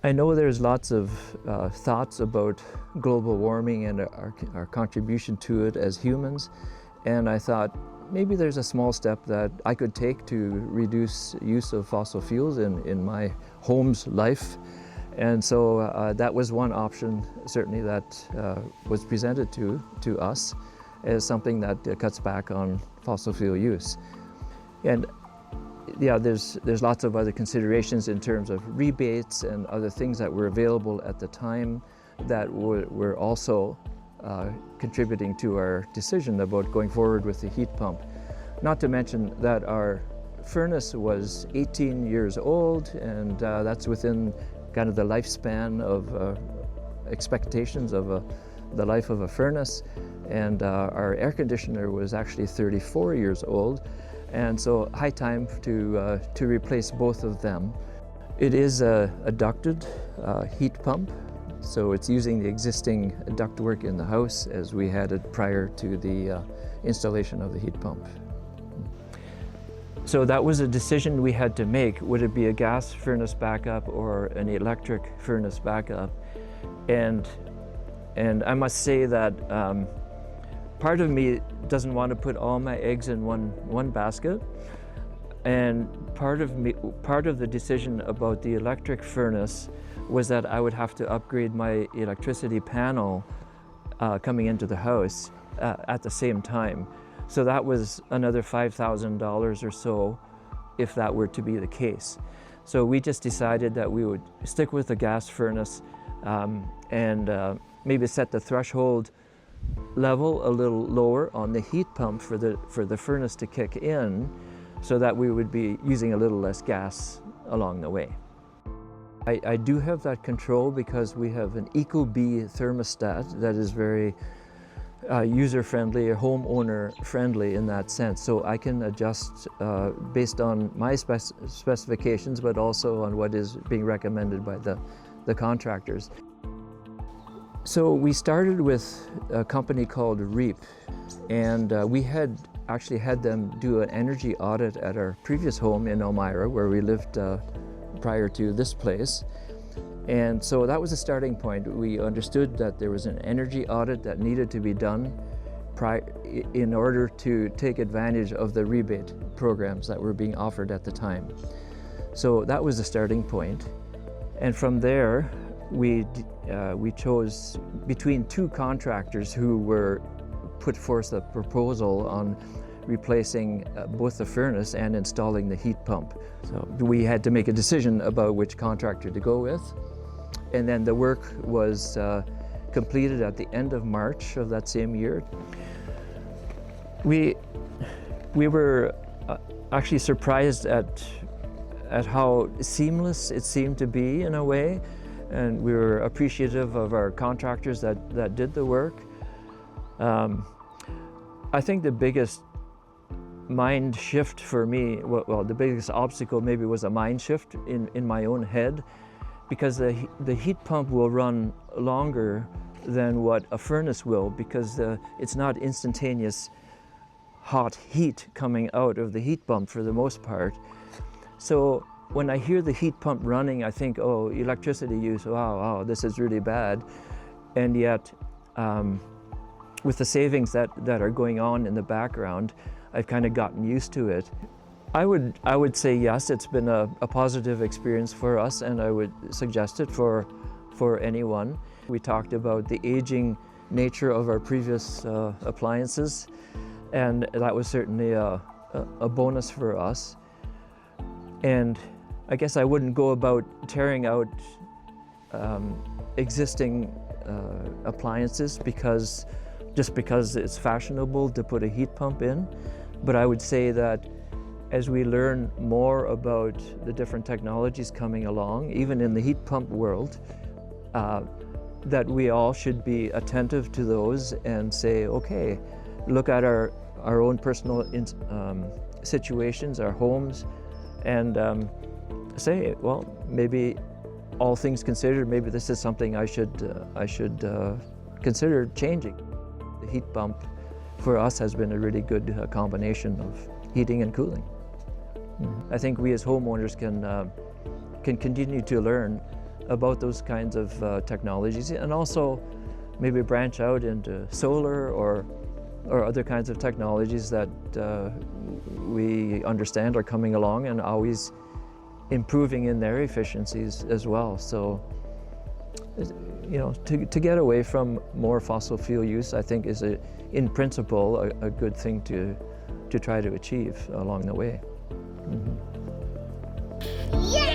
I know there's lots of thoughts about global warming and our contribution to it as humans, and I thought maybe there's a small step that I could take to reduce use of fossil fuels in my home's life. And so that was one option, certainly, that was presented to us as something that cuts back on fossil fuel use. And yeah, there's lots of other considerations in terms of rebates and other things that were available at the time that were also contributing to our decision about going forward with the heat pump. Not to mention that our furnace was 18 years old, and that's within kind of the lifespan of expectations of the life of a furnace. And our air conditioner was actually 34 years old. And so high time to replace both of them. It is a ducted heat pump, so it's using the existing ductwork in the house as we had it prior to the installation of the heat pump. So that was a decision we had to make. Would it be a gas furnace backup or an electric furnace backup? And I must say that part of me doesn't want to put all my eggs in one basket, and part of the decision about the electric furnace was that I would have to upgrade my electricity panel coming into the house at the same time. So that was another $5,000 or so if that were to be the case. So we just decided that we would stick with the gas furnace and maybe set the threshold level a little lower on the heat pump for the furnace to kick in, so that we would be using a little less gas along the way. I do have that control because we have an ecobee thermostat that is very user-friendly or homeowner-friendly in that sense. So I can adjust based on my specifications, but also on what is being recommended by the contractors. So we started with a company called REAP, and we had actually had them do an energy audit at our previous home in Elmira, where we lived prior to this place. And so that was a starting point. We understood that there was an energy audit that needed to be done in order to take advantage of the rebate programs that were being offered at the time. So that was the starting point. And from there, we chose between two contractors who were put forth a proposal on replacing both the furnace and installing the heat pump. So we had to make a decision about which contractor to go with. And then the work was completed at the end of March of that same year. We were actually surprised at how seamless it seemed to be in a way. And we were appreciative of our contractors that did the work. I think the biggest mind shift for me, well, the biggest obstacle maybe was a mind shift in my own head, because the heat pump will run longer than what a furnace will, because it's not instantaneous hot heat coming out of the heat pump for the most part. So when I hear the heat pump running, I think, oh, electricity use, wow, this is really bad. And yet, with the savings that are going on in the background, I've kind of gotten used to it. I would say yes, it's been a positive experience for us, and I would suggest it for anyone. We talked about the aging nature of our previous appliances, and that was certainly a bonus for us. And I guess I wouldn't go about tearing out existing appliances just because it's fashionable to put a heat pump in. But I would say that as we learn more about the different technologies coming along, even in the heat pump world, that we all should be attentive to those and say, okay, look at our own personal situations, our homes, and say, well, maybe all things considered, maybe this is something I should consider changing. The heat pump for us has been a really good combination of heating and cooling. I think we as homeowners can continue to learn about those kinds of technologies, and also maybe branch out into solar or other kinds of technologies that we understand are coming along and always improving in their efficiencies as well. So, you know, to get away from more fossil fuel use, I think is in principle a good thing to try to achieve along the way. Mm-hmm. Yeah!